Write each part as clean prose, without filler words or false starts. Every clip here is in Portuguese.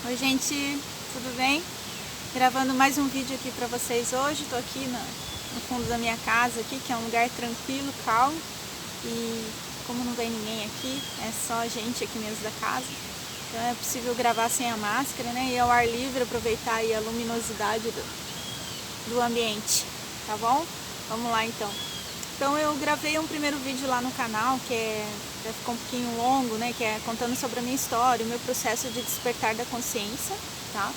Oi gente, tudo bem? Gravando mais um vídeo aqui pra vocês hoje. Estou aqui no fundo da minha casa aqui, que é um lugar tranquilo, calmo. E como não vem ninguém aqui, é só a gente aqui mesmo da casa, então é possível gravar sem a máscara, né? E ao ar livre, aproveitar aí a luminosidade do ambiente, tá bom? Vamos lá então. Então eu gravei um primeiro vídeo lá no canal, vai ficar um pouquinho longo, né? Que é contando sobre a minha história, o meu processo de despertar da consciência, tá?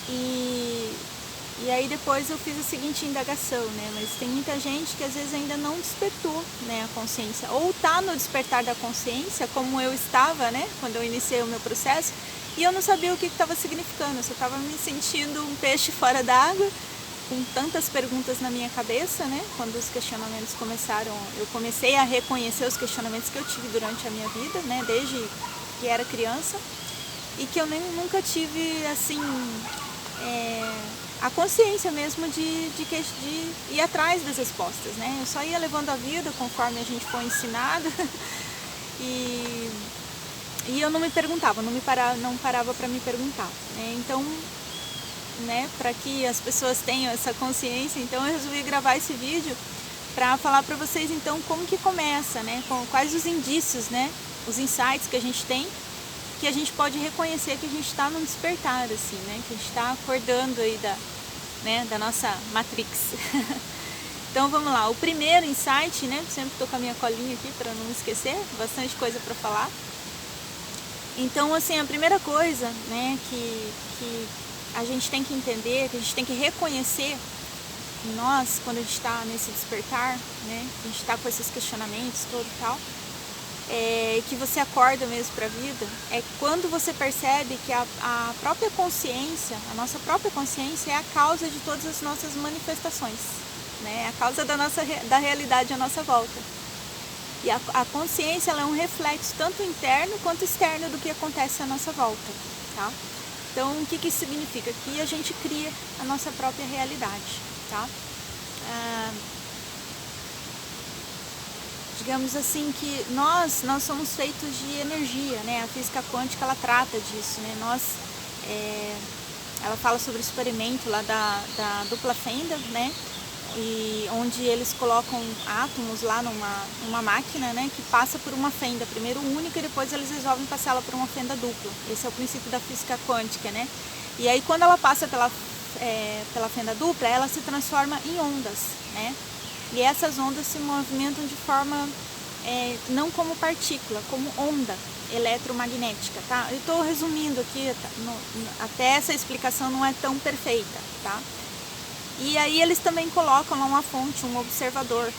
E aí depois eu fiz a seguinte indagação, né? Mas tem muita gente que às vezes ainda não despertou, né, a consciência, ou tá no despertar da consciência, como eu estava, né? Quando eu iniciei o meu processo, e eu não sabia o que estava significando, eu só estava me sentindo um peixe fora d'água, com tantas perguntas na minha cabeça, né? Quando os questionamentos começaram, eu comecei a reconhecer os questionamentos que eu tive durante a minha vida, né? Desde que era criança, e que eu nunca tive, assim, a consciência mesmo de ir atrás das respostas, né? Eu só ia levando a vida conforme a gente foi ensinado e eu não me perguntava, não parava para me perguntar, né? Então, né, para que as pessoas tenham essa consciência, então eu resolvi gravar esse vídeo para falar para vocês então como que começa, né, quais os indícios, né, os insights que a gente tem, que a gente pode reconhecer que a gente está no despertar, assim, né, que a gente está acordando aí da nossa Matrix. Então vamos lá, o primeiro insight, né, sempre estou com a minha colinha aqui para não esquecer, bastante coisa para falar. Então, assim, a primeira coisa, né, que a gente tem que entender, que a gente tem que reconhecer em nós, quando a gente está nesse despertar, né, a gente está com esses questionamentos todo e tal, que você acorda mesmo para a vida, é quando você percebe que a própria consciência, a nossa própria consciência é a causa de todas as nossas manifestações, né, é a causa da realidade à nossa volta. E a consciência, ela é um reflexo tanto interno quanto externo do que acontece à nossa volta, tá? Então, o que isso significa? Que a gente cria a nossa própria realidade, tá? Digamos assim que nós somos feitos de energia, né? A física quântica, ela trata disso, né? Ela fala sobre o experimento lá da dupla fenda, né? E onde eles colocam átomos lá numa máquina, né, que passa por uma fenda, primeiro única, e depois eles resolvem passá-la por uma fenda dupla. Esse é o princípio da física quântica, né? E aí quando ela passa pela fenda dupla, ela se transforma em ondas, né? E essas ondas se movimentam de forma, não como partícula, como onda eletromagnética, tá? Eu estou resumindo aqui, até essa explicação não é tão perfeita, tá? E aí eles também colocam lá uma fonte, um observador,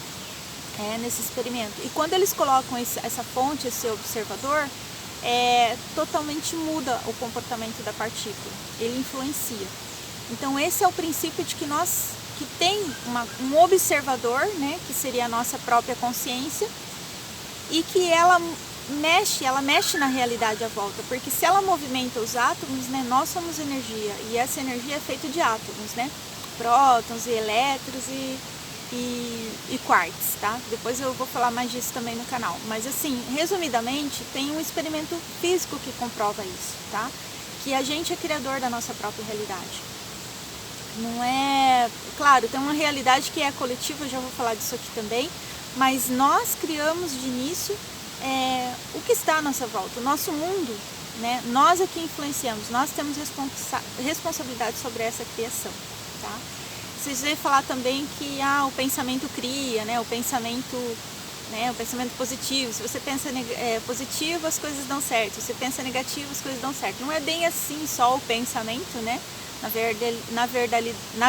nesse experimento. E quando eles colocam essa fonte, esse observador, totalmente muda o comportamento da partícula, ele influencia. Então esse é o princípio de que tem um observador, né, que seria a nossa própria consciência, e que ela mexe na realidade à volta, porque se ela movimenta os átomos, né, nós somos energia, e essa energia é feita de átomos, né? Prótons e elétrons e quarks, tá? Depois eu vou falar mais disso também no canal. Mas assim, resumidamente, tem um experimento físico que comprova isso, tá? Que a gente é criador da nossa própria realidade. Não é... Claro, tem uma realidade que é coletiva, eu já vou falar disso aqui também, mas nós criamos de início o que está à nossa volta, o nosso mundo, né? Nós é que influenciamos, nós temos responsabilidade sobre essa criação. Tá? Vocês vão falar também que o pensamento cria, né? O pensamento positivo. Se você pensa positivo, as coisas dão certo. Se você pensa negativo, as coisas dão certo. Não é bem assim só o pensamento, né? Na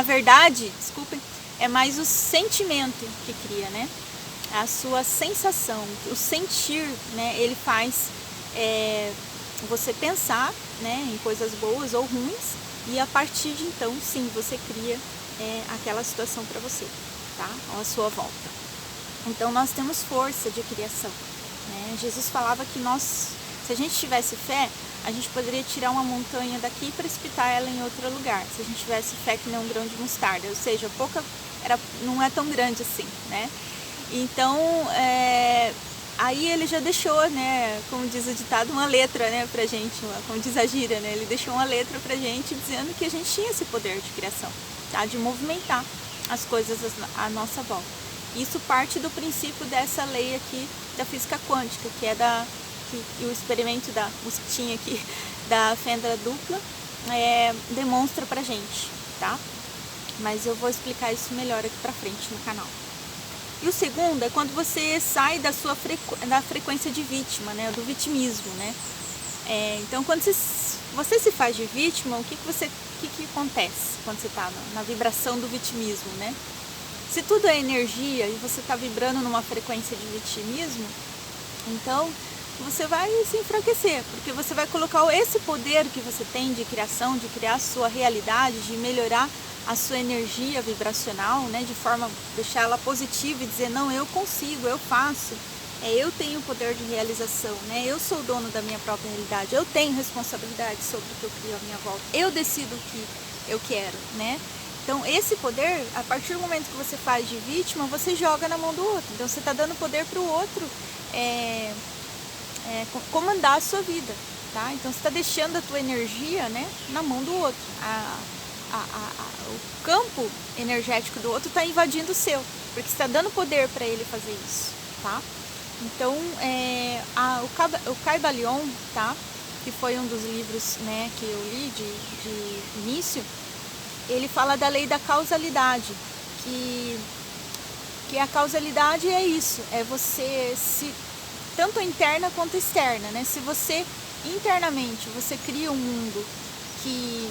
verdade, desculpem, é mais o sentimento que cria, né? A sua sensação, o sentir, né? Ele faz você pensar, né, em coisas boas ou ruins. E a partir de então, sim, você cria aquela situação para você, tá? À sua volta. Então, nós temos força de criação, né? Jesus falava que se a gente tivesse fé, a gente poderia tirar uma montanha daqui e precipitar ela em outro lugar. Se a gente tivesse fé que nem um grão de mostarda, ou seja, não é tão grande assim, né? Então, Aí ele já deixou, né, como diz o ditado, uma letra, né, pra gente, como diz a gíria, né, ele deixou uma letra pra gente dizendo que a gente tinha esse poder de criação, tá, de movimentar as coisas à nossa volta. Isso parte do princípio dessa lei aqui da física quântica, que é que o experimento da mosquitinha aqui, da fenda dupla, demonstra pra gente, tá? Mas eu vou explicar isso melhor aqui pra frente no canal. E o segundo é quando você sai da frequência de vítima, né, do vitimismo, né? Então, quando você se faz de vítima, o que acontece quando você está na vibração do vitimismo, né? Se tudo é energia e você está vibrando numa frequência de vitimismo, então você vai se enfraquecer, porque você vai colocar esse poder que você tem de criação, de criar a sua realidade, de melhorar a sua energia vibracional, né, de forma a deixar ela positiva e dizer, não, eu consigo, eu faço, eu tenho o poder de realização, né, eu sou dono da minha própria realidade, eu tenho responsabilidade sobre o que eu crio à minha volta, eu decido o que eu quero, né. Então esse poder, a partir do momento que você faz de vítima, você joga na mão do outro, então você está dando poder para o outro comandar a sua vida, tá? Então você está deixando a tua energia, né, na mão do outro. O campo energético do outro está invadindo o seu, porque você está dando poder para ele fazer isso, tá? Então, o Kybalion, tá? Que foi um dos livros, né, que eu li de início, ele fala da lei da causalidade, que a causalidade é isso, é você tanto interna quanto externa, né? Se você internamente você cria um mundo que,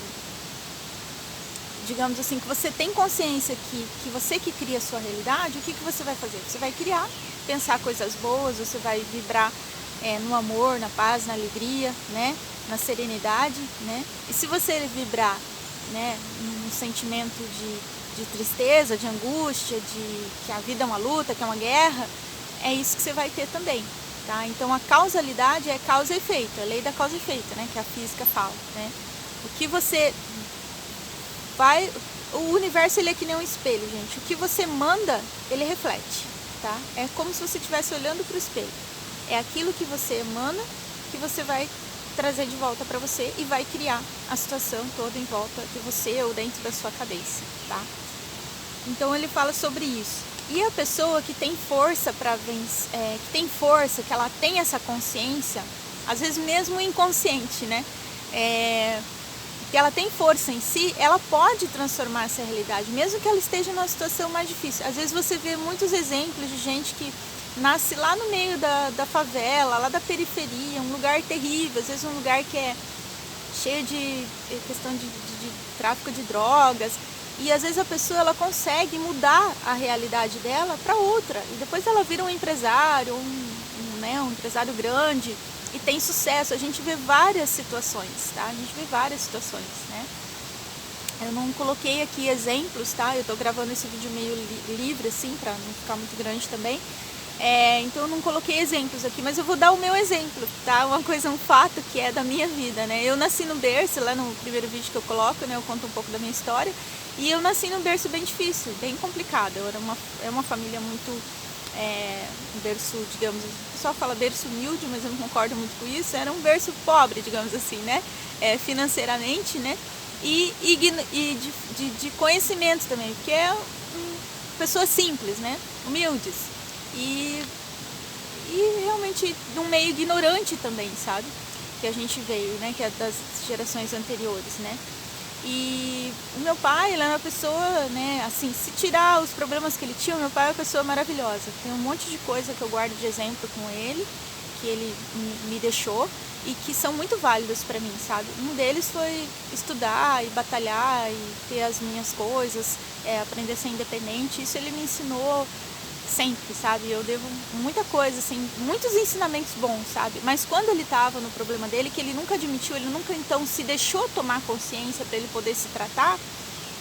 digamos assim, que você tem consciência que você que cria a sua realidade, o que você vai fazer? Você vai criar, pensar coisas boas, você vai vibrar no amor, na paz, na alegria, né? Na serenidade, né? E se você vibrar, né, um sentimento de tristeza, de angústia, de que a vida é uma luta, que é uma guerra, é isso que você vai ter também, tá? Então a causalidade é causa e efeito, a lei da causa e efeito, né, que a física fala, né? O que você o universo ele é que nem um espelho, gente. O que você manda, ele reflete, tá? É como se você estivesse olhando para o espelho. É aquilo que você emana que você vai trazer de volta para você e vai criar a situação toda em volta de você ou dentro da sua cabeça, tá? Então ele fala sobre isso. E a pessoa que tem força para vencer, que ela tem essa consciência, às vezes mesmo inconsciente, né? Que ela tem força em si, ela pode transformar essa realidade, mesmo que ela esteja numa situação mais difícil. Às vezes você vê muitos exemplos de gente que nasce lá no meio da favela, lá da periferia, um lugar terrível, às vezes um lugar que é cheio de questão de tráfico de drogas, e às vezes a pessoa ela consegue mudar a realidade dela para outra, e depois ela vira um empresário, um empresário grande, e tem sucesso. A gente vê várias situações, tá? A gente vê várias situações, né? Eu não coloquei aqui exemplos, tá? Eu tô gravando esse vídeo meio livre, assim, pra não ficar muito grande também. Então eu não coloquei exemplos aqui, mas eu vou dar o meu exemplo, tá? Um fato que é da minha vida, né? Eu nasci no berço, lá no primeiro vídeo que eu coloco, né? Eu conto um pouco da minha história. E eu nasci num berço bem difícil, bem complicado. É uma família muito... berço, digamos, o pessoal fala berço humilde, mas eu não concordo muito com isso. Era um berço pobre, digamos assim, né? Financeiramente, né? E de conhecimento também, porque pessoas simples, né? Humildes. E realmente de um meio ignorante também, sabe? Que a gente veio, né? Que é das gerações anteriores, né? E o meu pai, ele era uma pessoa, né, assim, se tirar os problemas que ele tinha, o meu pai é uma pessoa maravilhosa. Tem um monte de coisa que eu guardo de exemplo com ele, que ele me deixou e que são muito válidos para mim, sabe? Um deles foi estudar e batalhar e ter as minhas coisas, aprender a ser independente. Isso ele me ensinou sempre, sabe? Eu devo muita coisa, assim, muitos ensinamentos bons, sabe? Mas quando ele estava no problema dele, que ele nunca admitiu, ele nunca então se deixou tomar consciência para ele poder se tratar,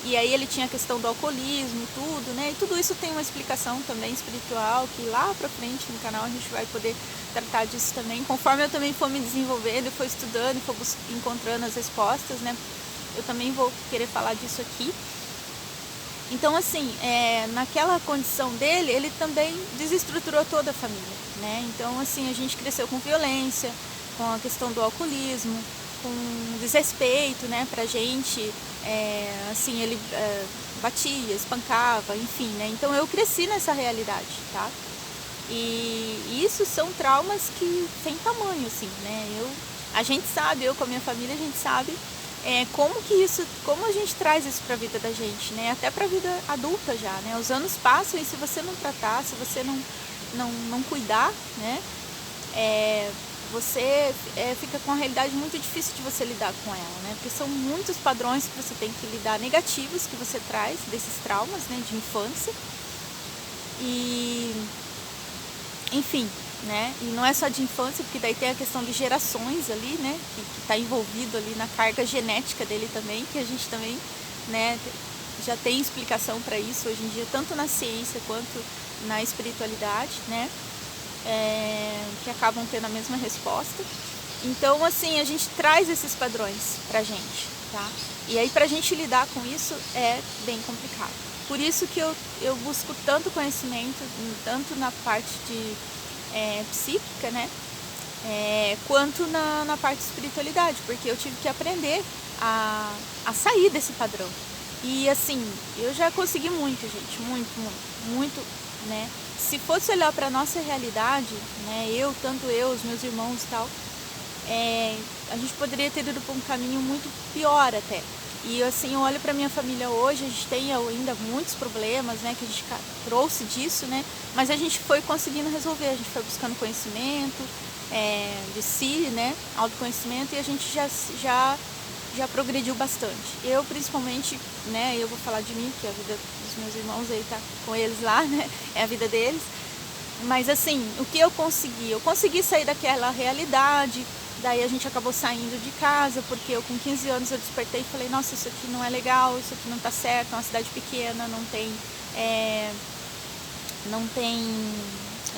e aí ele tinha a questão do alcoolismo e tudo, né? E tudo isso tem uma explicação também espiritual, que lá pra frente no canal a gente vai poder tratar disso também, conforme eu também for me desenvolvendo, for estudando, for encontrando as respostas, né? Eu também vou querer falar disso aqui. Então, assim, naquela condição dele, ele também desestruturou toda a família, né? Então, assim, a gente cresceu com violência, com a questão do alcoolismo, com desrespeito, né, pra gente, assim, ele batia, espancava, enfim, né? Então, eu cresci nessa realidade, tá? E isso são traumas que sem tamanho, assim, né? A gente sabe, eu com a minha família, a gente sabe como a gente traz isso para a vida da gente, né? Até para a vida adulta já, né? Os anos passam e se você não tratar, se você não cuidar, né? Você fica com uma realidade muito difícil de você lidar com ela, né? Porque são muitos padrões que você tem que lidar, negativos que você traz desses traumas, né? De infância. E, enfim, né? E não é só de infância, porque daí tem a questão de gerações ali, né? Que está envolvido ali na carga genética dele também, que a gente também, né? Já tem explicação para isso hoje em dia, tanto na ciência quanto na espiritualidade, né? Que acabam tendo a mesma resposta. Então, assim, a gente traz esses padrões pra gente, tá? E aí, pra gente lidar com isso é bem complicado. Por isso que eu busco tanto conhecimento, tanto na parte de psíquica, né? Quanto na parte de espiritualidade, porque eu tive que aprender a sair desse padrão. E assim, eu já consegui muito, gente, muito, né? Se fosse olhar para nossa realidade, né? Tanto eu, os meus irmãos e tal, a gente poderia ter ido por um caminho muito pior até. E assim, eu olho para minha família hoje, a gente tem ainda muitos problemas, né, que a gente trouxe disso, né, mas a gente foi conseguindo resolver, a gente foi buscando conhecimento de si, né, autoconhecimento, e a gente já progrediu bastante. Eu principalmente, né, eu vou falar de mim, porque a vida dos meus irmãos aí tá com eles lá, né, é a vida deles. Mas assim, o que eu consegui? Eu consegui sair daquela realidade. Daí a gente acabou saindo de casa, porque eu com 15 anos eu despertei e falei, nossa, isso aqui não é legal, isso aqui não tá certo, é uma cidade pequena, não tem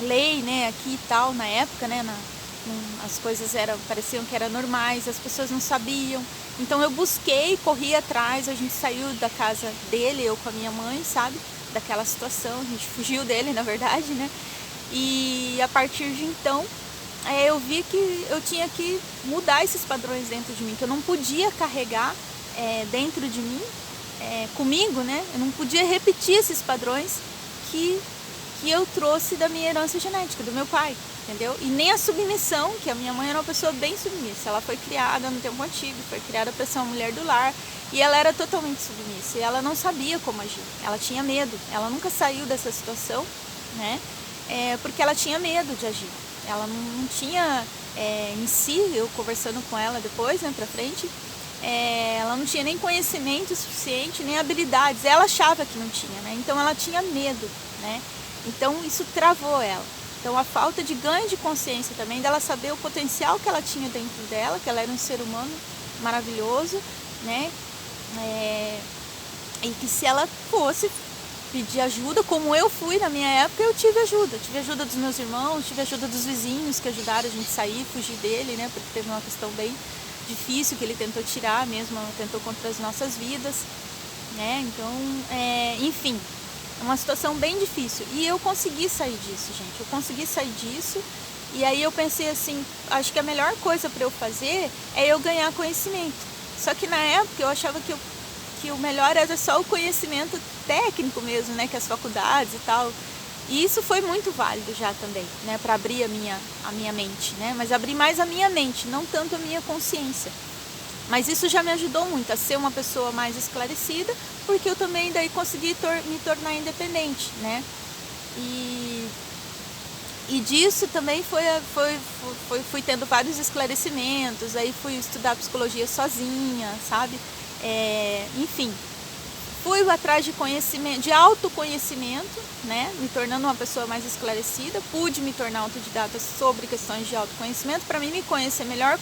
lei, né, aqui e tal, na época, né, as coisas pareciam que eram normais, as pessoas não sabiam. Então eu busquei, corri atrás, a gente saiu da casa dele, eu com a minha mãe, sabe, daquela situação, a gente fugiu dele, na verdade, né, e a partir de então eu vi que eu tinha que mudar esses padrões dentro de mim, que eu não podia carregar dentro de mim, comigo, né? Eu não podia repetir esses padrões que eu trouxe da minha herança genética, do meu pai, entendeu? E nem a submissão, que a minha mãe era uma pessoa bem submissa. Ela foi criada no tempo antigo, foi criada para ser uma mulher do lar, e ela era totalmente submissa, e ela não sabia como agir, ela tinha medo, ela nunca saiu dessa situação, né? Porque ela tinha medo de agir. Ela não tinha, em si, eu conversando com ela depois, né, pra frente, ela não tinha nem conhecimento suficiente, nem habilidades. Ela achava que não tinha, né? Então ela tinha medo, né? Então isso travou ela. Então a falta de ganho de consciência também, dela saber o potencial que ela tinha dentro dela, que ela era um ser humano maravilhoso, né? E que se ela fosse pedir ajuda, como eu fui na minha época, eu tive ajuda dos meus irmãos, tive ajuda dos vizinhos que ajudaram a gente sair, fugir dele, né, porque teve uma questão bem difícil que ele tentou tirar mesmo, tentou contra as nossas vidas, né, então, enfim, é uma situação bem difícil, e eu consegui sair disso, gente, eu consegui sair disso, e aí eu pensei assim, acho que a melhor coisa para eu fazer é eu ganhar conhecimento, só que na época eu achava que o melhor era só o conhecimento técnico mesmo, né, que as faculdades e tal. E isso foi muito válido já também, né, para abrir a minha mente, né, mas abrir mais a minha mente, não tanto a minha consciência. Mas isso já me ajudou muito a ser uma pessoa mais esclarecida, porque eu também daí consegui me tornar independente, né. E disso também fui tendo vários esclarecimentos, aí fui estudar psicologia sozinha, sabe? Enfim, fui atrás de conhecimento, de autoconhecimento, né? Me tornando uma pessoa mais esclarecida, pude me tornar autodidata sobre questões de autoconhecimento, para mim me conhecer melhor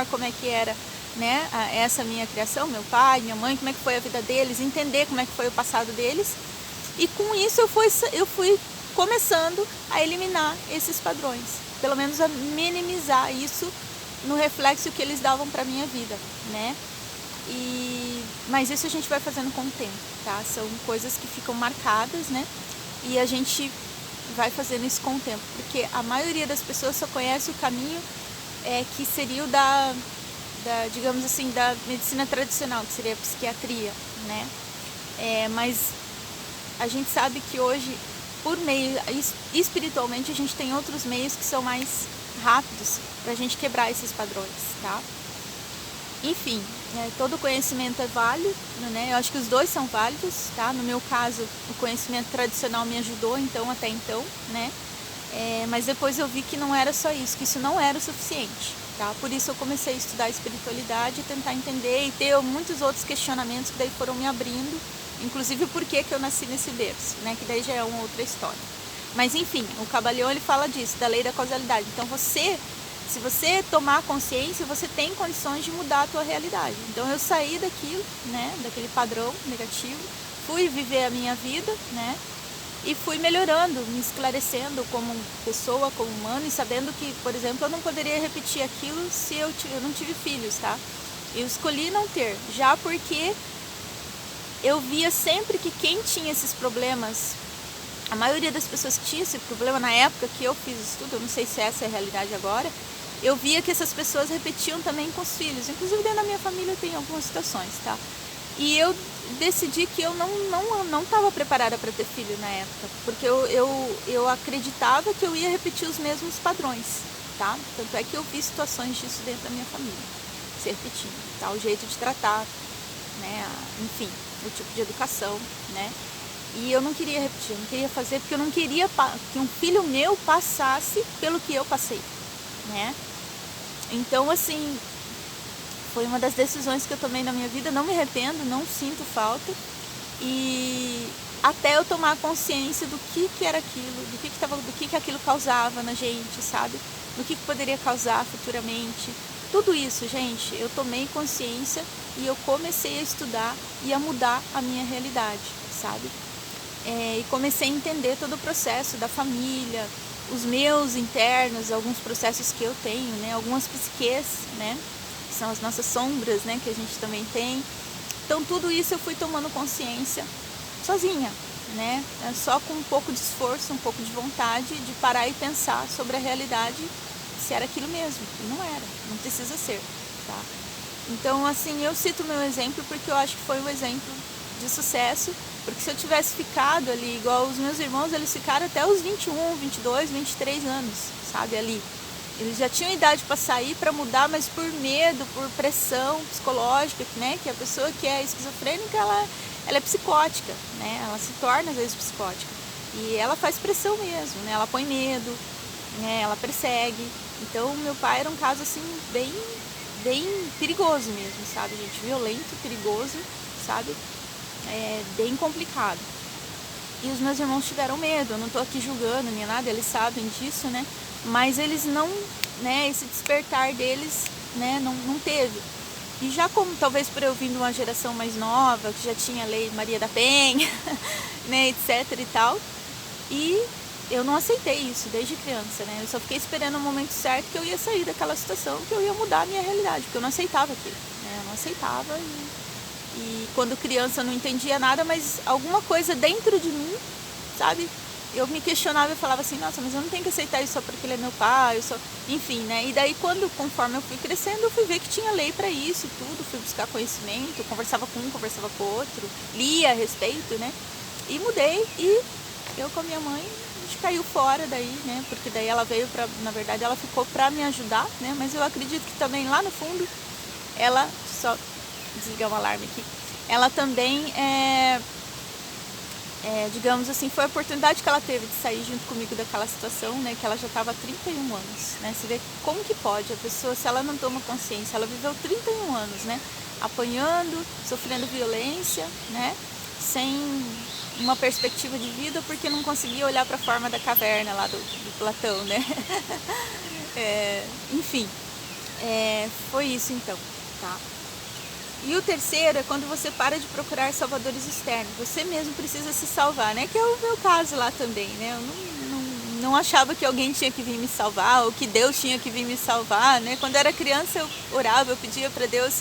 como é que era, né? Essa minha criação, meu pai, minha mãe, como é que foi a vida deles, entender como é que foi o passado deles. E com isso eu fui começando a eliminar esses padrões, pelo menos a minimizar isso no reflexo que eles davam para minha vida, né? Mas isso a gente vai fazendo com o tempo, tá? São coisas que ficam marcadas, né? E a gente vai fazendo isso com o tempo, porque a maioria das pessoas só conhece o caminho que seria o digamos assim, da medicina tradicional, que seria a psiquiatria, né? Mas a gente sabe que hoje, por meio, espiritualmente, a gente tem outros meios que são mais rápidos para a gente quebrar esses padrões, tá? Enfim, todo conhecimento é válido, né? Eu acho que os dois são válidos, tá? No meu caso, o conhecimento tradicional me ajudou, então, até então, né? Mas depois eu vi que não era só isso, que isso não era o suficiente, tá? Por isso eu comecei a estudar espiritualidade, tentar entender e ter muitos outros questionamentos que daí foram me abrindo, inclusive por que eu nasci nesse berço, né? Que daí já é uma outra história. Mas enfim, o Kybalion, ele fala disso, da lei da causalidade. Então se você tomar consciência, você tem condições de mudar a tua realidade. Então eu saí daquilo, né, daquele padrão negativo, fui viver a minha vida, né, e fui melhorando, me esclarecendo como pessoa, como humano, e sabendo que, por exemplo, eu não poderia repetir aquilo se eu não tive filhos, tá? Eu escolhi não ter, já porque eu via sempre que quem tinha esses problemas, a maioria das pessoas que tinha esse problema na época que eu fiz estudo, eu não sei se essa é a realidade agora, eu via que essas pessoas repetiam também com os filhos. Inclusive dentro da minha família tem algumas situações, tá? E eu decidi que eu não estava preparada para ter filho na época, porque eu acreditava que eu ia repetir os mesmos padrões, tá? Tanto é que eu vi situações disso dentro da minha família, se repetindo, tá? O jeito de tratar, né? Enfim, o tipo de educação, né? E eu não queria repetir, eu não queria fazer, porque eu não queria que um filho meu passasse pelo que eu passei, né? Então, assim, foi uma das decisões que eu tomei na minha vida, não me arrependo, não sinto falta, e até eu tomar consciência do que era aquilo, do que aquilo causava na gente, sabe? Do que poderia causar futuramente. Tudo isso, gente, eu tomei consciência e eu comecei a estudar e a mudar a minha realidade, sabe? E comecei a entender todo o processo da família, os meus internos, alguns processos que eu tenho, né? Algumas psiques, né? Que são as nossas sombras, né? Que a gente também tem. Então tudo isso eu fui tomando consciência sozinha, né? Só com um pouco de esforço, um pouco de vontade de parar e pensar sobre a realidade, se era aquilo mesmo. E não era, não precisa ser, tá? Então, assim, eu cito o meu exemplo porque eu acho que foi um exemplo de sucesso, porque se eu tivesse ficado ali, igual os meus irmãos, eles ficaram até os 21, 22, 23 anos, sabe, ali. Eles já tinham idade para sair, para mudar, mas por medo, por pressão psicológica, né, que a pessoa que é esquizofrênica, ela é psicótica, né, ela se torna às vezes psicótica. E ela faz pressão mesmo, né, ela põe medo, né, ela persegue. Então, meu pai era um caso, assim, bem perigoso mesmo, sabe, gente, violento, perigoso, sabe, bem complicado. E os meus irmãos tiveram medo, eu não estou aqui julgando nem nada, eles sabem disso, né? Mas eles não, né, esse despertar deles, né, não teve. E já como talvez por eu vir de uma geração mais nova, que já tinha a lei Maria da Penha, né, etc e tal, e eu não aceitei isso desde criança, né? Eu só fiquei esperando o momento certo que eu ia sair daquela situação, que eu ia mudar a minha realidade, porque eu não aceitava aquilo, né? Eu não aceitava e quando criança eu não entendia nada, mas alguma coisa dentro de mim, sabe? Eu me questionava e falava assim, nossa, mas eu não tenho que aceitar isso só porque ele é meu pai, enfim, né? E daí conforme eu fui crescendo, eu fui ver que tinha lei para isso e tudo, fui buscar conhecimento, conversava com um, conversava com o outro, lia a respeito, né? E mudei e eu com a minha mãe, a gente caiu fora daí, né? Porque daí ela veio na verdade ela ficou para me ajudar, né? Mas eu acredito que também lá no fundo, ela, só desligar o alarme aqui, ela também digamos assim, foi a oportunidade que ela teve de sair junto comigo daquela situação, né, que ela já estava há 31 anos, né, você vê como que pode, a pessoa, se ela não toma consciência, ela viveu 31 anos, né, apanhando, sofrendo violência, né, sem uma perspectiva de vida, porque não conseguia olhar para a forma da caverna lá do Platão, né, enfim, foi isso então, tá. E o terceiro é quando você para de procurar salvadores externos. Você mesmo precisa se salvar, né? Que é o meu caso lá também, né? Eu não achava que alguém tinha que vir me salvar ou que Deus tinha que vir me salvar, né? Quando eu era criança eu orava, eu pedia para Deus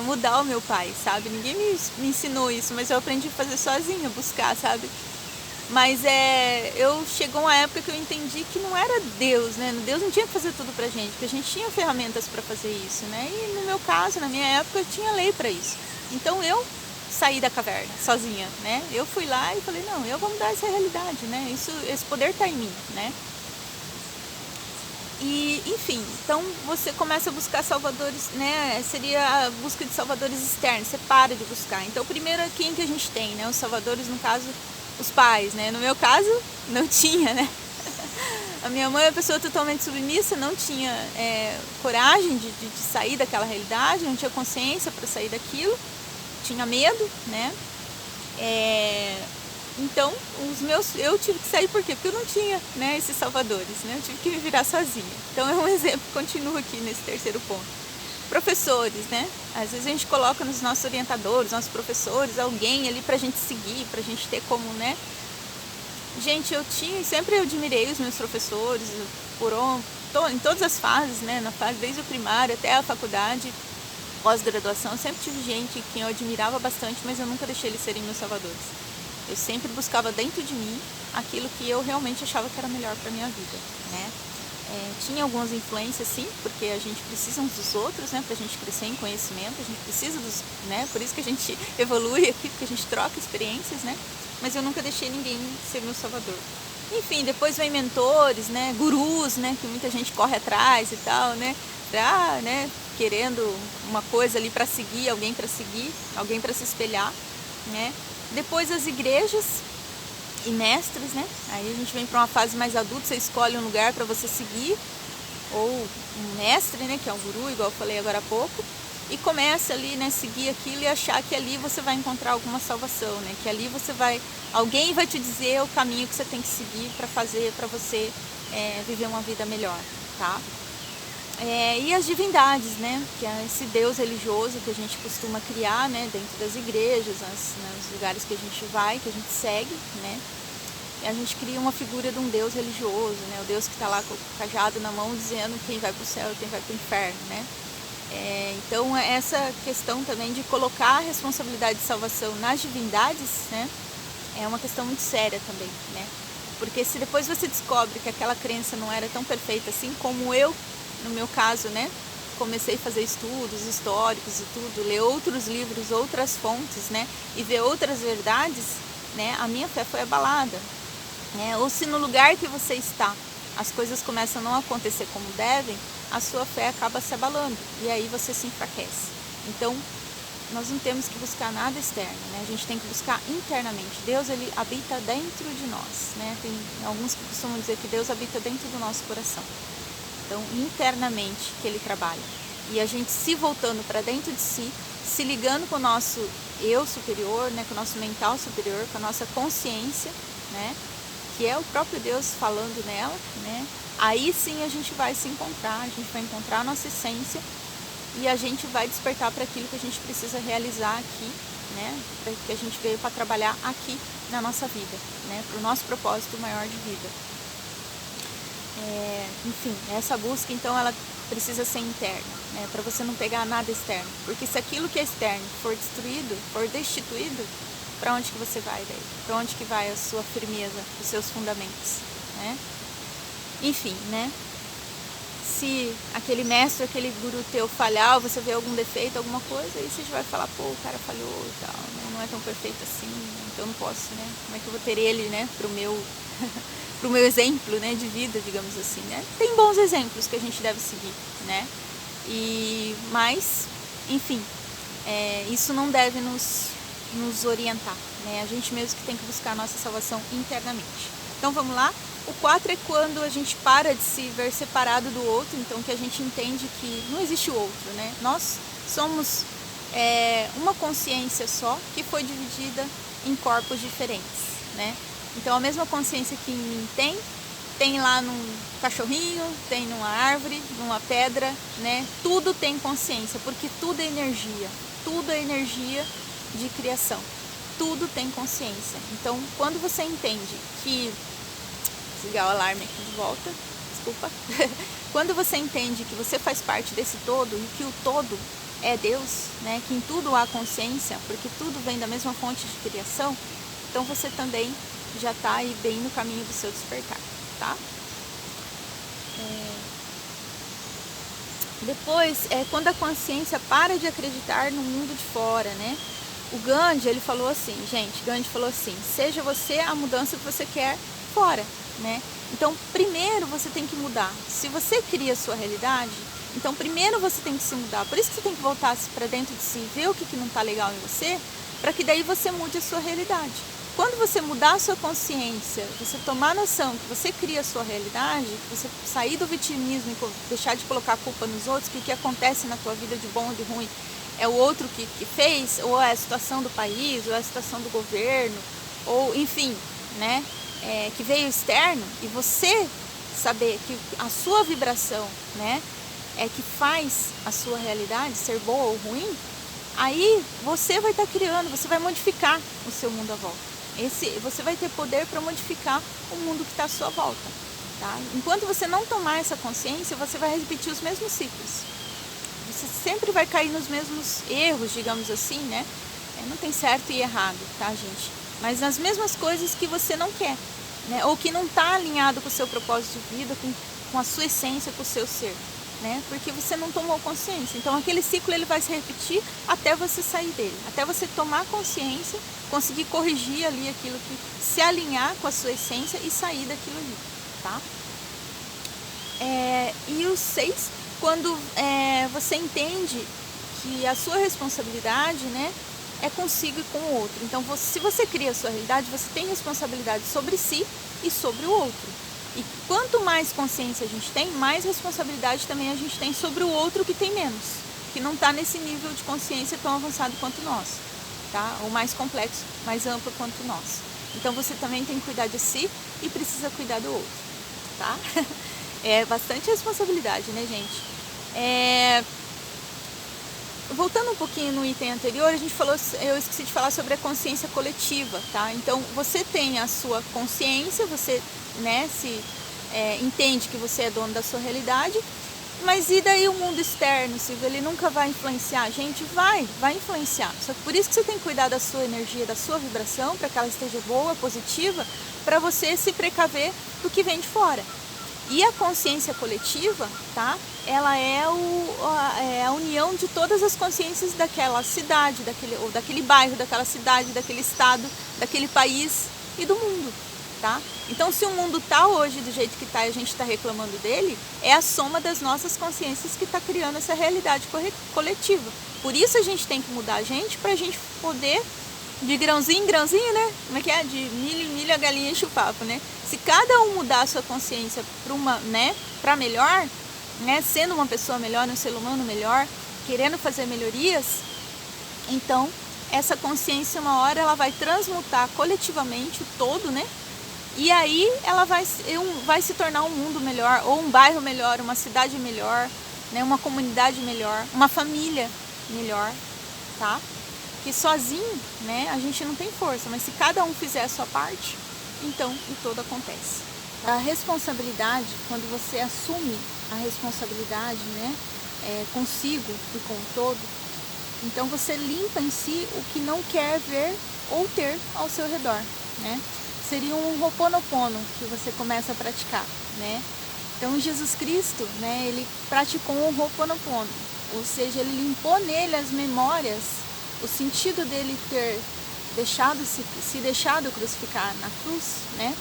mudar o meu pai, sabe? Ninguém me ensinou isso, mas eu aprendi a fazer sozinha, buscar, sabe? Mas chegou uma época que eu entendi que não era Deus, né? Deus não tinha que fazer tudo pra gente, porque a gente tinha ferramentas para fazer isso, né? E no meu caso, na minha época, eu tinha lei para isso. Então eu saí da caverna sozinha, né? Eu fui lá e falei, não, eu vou mudar essa realidade, né? Esse poder tá em mim, né? E, enfim, então você começa a buscar salvadores, né? Seria a busca de salvadores externos, você para de buscar. Então, primeiro, quem que a gente tem, né? Os salvadores, no caso, os pais, né? No meu caso, não tinha, né? A minha mãe é uma pessoa totalmente submissa, não tinha coragem de sair daquela realidade, não tinha consciência para sair daquilo, tinha medo, né? Então, eu tive que sair por quê? Porque eu não tinha, né, esses salvadores, né? Eu tive que me virar sozinha. Então, é um exemplo, continuo aqui nesse terceiro ponto. Professores, né? Às vezes a gente coloca nos nossos orientadores, nossos professores, alguém ali pra gente seguir, pra gente ter como, né? Gente, sempre eu admirei os meus professores, em todas as fases, né? Na fase desde o primário até a faculdade, pós-graduação, eu sempre tive gente que eu admirava bastante, mas eu nunca deixei eles serem meus salvadores. Eu sempre buscava dentro de mim aquilo que eu realmente achava que era melhor para minha vida, né? Tinha algumas influências, sim, porque a gente precisa uns dos outros, né? Para a gente crescer em conhecimento, a gente precisa dos, né? Por isso que a gente evolui aqui, porque a gente troca experiências, né? Mas eu nunca deixei ninguém ser meu salvador. Enfim, depois vem mentores, né? Gurus, né? Que muita gente corre atrás e tal, né? Querendo uma coisa ali para seguir, alguém para se espelhar, né? Depois as igrejas e mestres, né? Aí a gente vem para uma fase mais adulta, você escolhe um lugar para você seguir, ou um mestre, né? Que é um guru, igual eu falei agora há pouco, e começa ali, né? Seguir aquilo e achar que ali você vai encontrar alguma salvação, né? Que ali alguém vai te dizer o caminho que você tem que seguir para você viver uma vida melhor, tá? E as divindades, né? Que é esse Deus religioso que a gente costuma criar, né? Dentro das igrejas, nos lugares que a gente vai, que a gente segue, né? E a gente cria uma figura de um Deus religioso, né? O Deus que está lá com o cajado na mão dizendo quem vai para o céu e quem vai para o inferno, né? Então essa questão também de colocar a responsabilidade de salvação nas divindades, né? É uma questão muito séria também, né? Porque se depois você descobre que aquela crença não era tão perfeita assim como eu, no meu caso, né, comecei a fazer estudos históricos e tudo, ler outros livros, outras fontes, né, e ver outras verdades, né, a minha fé foi abalada, né? Ou se no lugar que você está as coisas começam a não acontecer como devem, a sua fé acaba se abalando e aí você se enfraquece. Então, nós não temos que buscar nada externo, né? A gente tem que buscar internamente. Deus, ele habita dentro de nós, né? Tem alguns que costumam dizer que Deus habita dentro do nosso coração. Então, internamente que ele trabalha. E a gente se voltando para dentro de si, se ligando com o nosso eu superior, né, com o nosso mental superior, com a nossa consciência, né, que é o próprio Deus falando nela, né, aí sim a gente vai se encontrar, a gente vai encontrar a nossa essência e a gente vai despertar para aquilo que a gente precisa realizar aqui, né, que a gente veio para trabalhar aqui na nossa vida, né, para o nosso propósito maior de vida. Enfim, essa busca então ela precisa ser interna, né, para você não pegar nada externo, porque se aquilo que é externo for destruído, for destituído, para onde que você vai daí? Para onde que vai a sua firmeza, os seus fundamentos, né? Enfim, né? Se aquele mestre, aquele guru teu falhar, ou você vê algum defeito, alguma coisa, aí você já vai falar, pô, o cara falhou e tal, né? Não é tão perfeito assim, então eu não posso, né? Como é que eu vou ter ele, né, pro meu exemplo, né, de vida, digamos assim, né? Tem bons exemplos que a gente deve seguir, né? Mas, enfim, isso não deve nos orientar, né? A gente mesmo que tem que buscar a nossa salvação internamente. Então vamos lá. O 4 é quando a gente para de se ver separado do outro, então que a gente entende que não existe o outro, né? Nós somos uma consciência só que foi dividida em corpos diferentes, né? Então a mesma consciência que em mim tem lá num cachorrinho, tem numa árvore, numa pedra, né? Tudo tem consciência, porque tudo é energia de criação, tudo tem consciência. Então quando você entende que... Desligar o alarme aqui de volta, desculpa. Quando você entende que você faz parte desse todo e que o todo é Deus, né? Que em tudo há consciência, porque tudo vem da mesma fonte de criação, então você também já está aí bem no caminho do seu despertar, tá? Depois, quando a consciência para de acreditar no mundo de fora, né? O Gandhi, ele falou assim, gente, Gandhi falou assim, seja você a mudança que você quer fora, né? Então, primeiro você tem que mudar. Se você cria a sua realidade, então primeiro você tem que se mudar. Por isso que você tem que voltar para dentro de si, ver o que não está legal em você, para que daí você mude a sua realidade. Quando você mudar a sua consciência, você tomar noção que você cria a sua realidade, você sair do vitimismo e deixar de colocar a culpa nos outros, que o que acontece na tua vida de bom ou de ruim é o outro que fez, ou é a situação do país, ou é a situação do governo, ou enfim, né, que veio externo, e você saber que a sua vibração, né, é que faz a sua realidade ser boa ou ruim, aí você vai estar criando, você vai modificar o seu mundo à volta. Você vai ter poder para modificar o mundo que está à sua volta. Tá? Enquanto você não tomar essa consciência, você vai repetir os mesmos ciclos. Você sempre vai cair nos mesmos erros, digamos assim, né? Não tem certo e errado, tá, gente? Mas nas mesmas coisas que você não quer, né? Ou que não está alinhado com o seu propósito de vida, com a sua essência, com o seu ser. Né? Porque você não tomou consciência. Então aquele ciclo ele vai se repetir até você sair dele, até você tomar consciência, conseguir corrigir ali aquilo que se alinhar com a sua essência e sair daquilo ali, tá? E o 6, quando você entende que a sua responsabilidade, né, é consigo e com o outro. Então se você cria a sua realidade, você tem responsabilidade sobre si e sobre o outro. E quanto mais consciência a gente tem, mais responsabilidade também a gente tem sobre o outro que tem menos, que não está nesse nível de consciência tão avançado quanto nós, tá? Ou mais complexo, mais amplo quanto nós. Então você também tem que cuidar de si e precisa cuidar do outro, tá? É bastante responsabilidade, né, gente? Voltando um pouquinho no item anterior, eu esqueci de falar sobre a consciência coletiva, tá? Então você tem a sua consciência, você, né, entende que você é dono da sua realidade, mas e daí o mundo externo, Silvia? Ele nunca vai influenciar a gente? Vai influenciar. Só que por isso que você tem que cuidar da sua energia, da sua vibração, para que ela esteja boa, positiva, para você se precaver do que vem de fora. E a consciência coletiva, tá? Ela é a união de todas as consciências daquela cidade, daquele bairro, daquela cidade, daquele estado, daquele país e do mundo, tá? Então, se o mundo está hoje do jeito que está e a gente está reclamando dele, é a soma das nossas consciências que está criando essa realidade coletiva. Por isso a gente tem que mudar a gente, para a gente poder, de grãozinho em grãozinho, né? Como é que é? De milho em milho a galinha enche o papo, né? Se cada um mudar a sua consciência para melhor, né? Sendo uma pessoa melhor, um ser humano melhor, querendo fazer melhorias, então essa consciência uma hora ela vai transmutar coletivamente o todo, né? E aí ela vai se tornar um mundo melhor, ou um bairro melhor, uma cidade melhor, né? Uma comunidade melhor, uma família melhor, tá? Que sozinho, né, a gente não tem força, mas se cada um fizer a sua parte, então o todo acontece. A responsabilidade, quando você assume a responsabilidade, né, consigo e com o todo, então você limpa em si o que não quer ver ou ter ao seu redor, né? Seria um Ho'oponopono que você começa a praticar, né? Então Jesus Cristo, né, ele praticou um Ho'oponopono, ou seja, ele limpou nele as memórias, o sentido dele ter se deixado crucificar na cruz, né?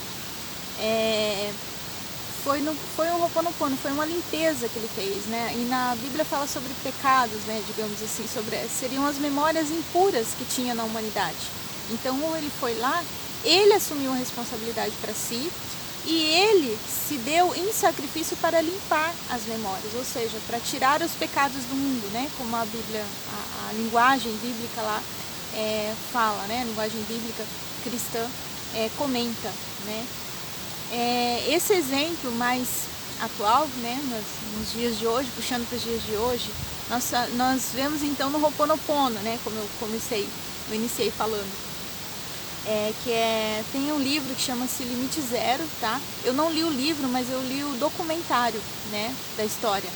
Foi um Ho'oponopono, foi uma limpeza que ele fez, né? E na Bíblia fala sobre pecados, né? Digamos assim, seriam as memórias impuras que tinha na humanidade. Então ele foi lá, ele assumiu a responsabilidade para si e ele se deu em sacrifício para limpar as memórias, ou seja, para tirar os pecados do mundo, né? Como a Bíblia, a linguagem bíblica lá fala, né? A linguagem bíblica cristã comenta, né? Esse exemplo mais atual, né? Nos dias de hoje, puxando para os dias de hoje, nós vemos então no Ho'oponopono, né? Como eu iniciei falando. Tem um livro que chama-se Limite Zero, tá? Eu não li o livro, mas eu li o documentário, né, da história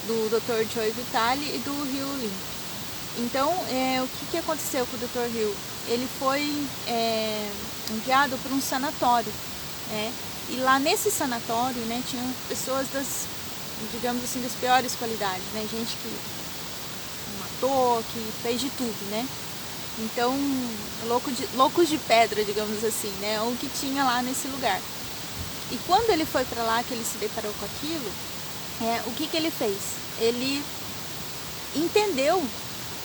do Dr. Joe Vitale e do Hugh Lin. Então, o que aconteceu com o Dr. Hill? Ele foi enviado para um sanatório, né? E lá nesse sanatório, né, tinham pessoas digamos assim, das piores qualidades, né? Gente que matou, que fez de tudo, né? Então, loucos de pedra, digamos assim, né? O que tinha lá nesse lugar. E quando ele foi para lá, que ele se deparou com aquilo, o que ele fez? Ele entendeu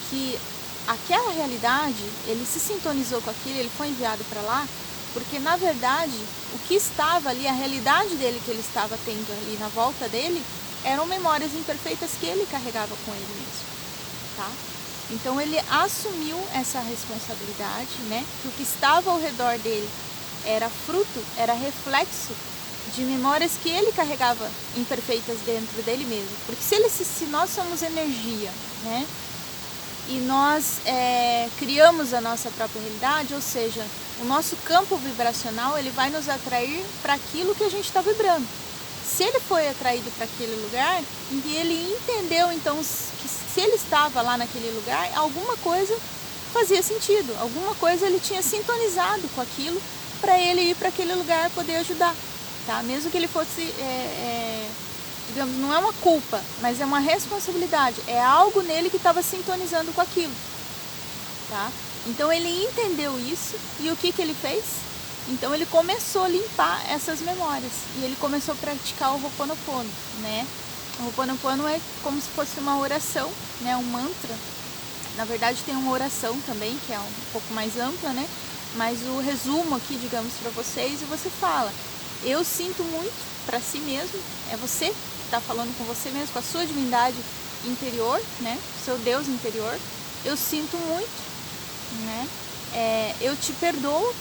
que aquela realidade, ele se sintonizou com aquilo, ele foi enviado para lá, porque na verdade o que estava ali, a realidade dele que ele estava tendo ali na volta dele, eram memórias imperfeitas que ele carregava com ele mesmo, tá? Então ele assumiu essa responsabilidade, né? Que o que estava ao redor dele era fruto, era reflexo de memórias que ele carregava imperfeitas dentro dele mesmo. Porque se nós somos energia, né? E nós criamos a nossa própria realidade, ou seja, o nosso campo vibracional, ele vai nos atrair para aquilo que a gente está vibrando. Se ele foi atraído para aquele lugar, e ele entendeu então que se ele estava lá naquele lugar, alguma coisa fazia sentido, alguma coisa ele tinha sintonizado com aquilo para ele ir para aquele lugar poder ajudar, tá? Mesmo que ele fosse, digamos, não é uma culpa, mas é uma responsabilidade, é algo nele que estava sintonizando com aquilo, tá? Então ele entendeu isso e o que ele fez? Então ele começou a limpar essas memórias e ele começou a praticar o Ho'oponopono, né? O Ho'oponopono é como se fosse uma oração, né? Um mantra. Na verdade tem uma oração também que é um pouco mais ampla, né? Mas o resumo aqui, digamos, para vocês, e você fala: eu sinto muito para si mesmo, é você que está falando com você mesmo, com a sua divindade interior, né? Seu Deus interior. Eu sinto muito, né? Eu te perdoo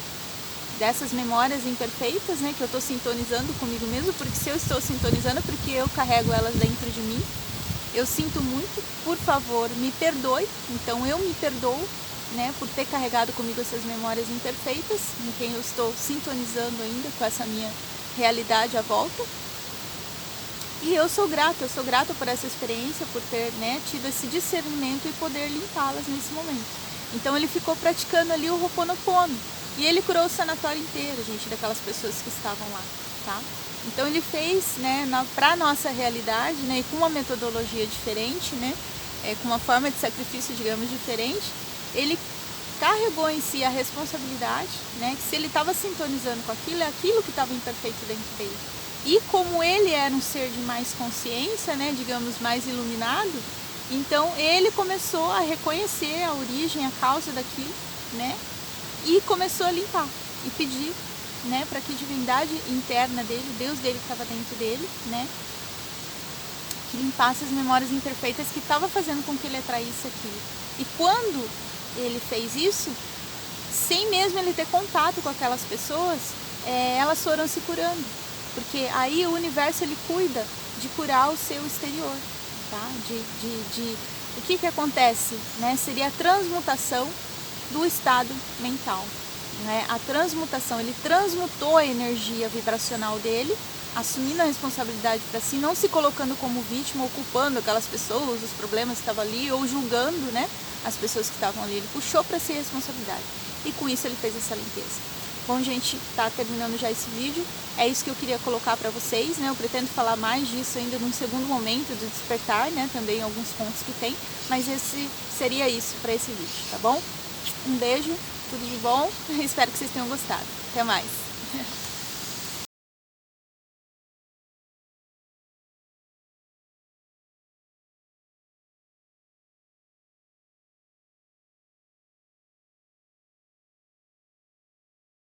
dessas memórias imperfeitas, né, que eu estou sintonizando comigo mesmo, porque se eu estou sintonizando, porque eu carrego elas dentro de mim. Eu sinto muito, por favor, me perdoe. Então eu me perdoo, né, por ter carregado comigo essas memórias imperfeitas, em quem eu estou sintonizando ainda com essa minha realidade à volta. E eu sou grata por essa experiência, por ter, né, tido esse discernimento e poder limpá-las nesse momento. Então ele ficou praticando ali o Ho'oponopono. E ele curou o sanatório inteiro, gente, daquelas pessoas que estavam lá, tá? Então ele fez, né, para a nossa realidade, né, e com uma metodologia diferente, né, com uma forma de sacrifício, digamos, diferente, ele carregou em si a responsabilidade, né, que se ele estava sintonizando com aquilo, é aquilo que estava imperfeito dentro dele. E como ele era um ser de mais consciência, né, digamos, mais iluminado, então ele começou a reconhecer a origem, a causa daquilo, né, e começou a limpar e pedir, né, para que a divindade interna dele, o Deus dele que estava dentro dele, né, que limpasse as memórias imperfeitas que estava fazendo com que ele atraísse aquilo. E quando ele fez isso, sem mesmo ele ter contato com aquelas pessoas, elas foram se curando, porque aí o universo ele cuida de curar o seu exterior, tá? O que acontece, né? Seria a transmutação do estado mental, né? A transmutação, ele transmutou a energia vibracional dele, assumindo a responsabilidade para si, não se colocando como vítima ou culpando aquelas pessoas, os problemas que estavam ali, ou julgando, né, as pessoas que estavam ali. Ele puxou para si a responsabilidade e com isso ele fez essa limpeza. Bom, gente, tá terminando já esse vídeo. É isso que eu queria colocar para vocês, né? Eu pretendo falar mais disso ainda num segundo momento de despertar, né? Também alguns pontos que tem, mas esse seria isso para esse vídeo, tá bom? Um beijo, tudo de bom, espero que vocês tenham gostado. Até mais!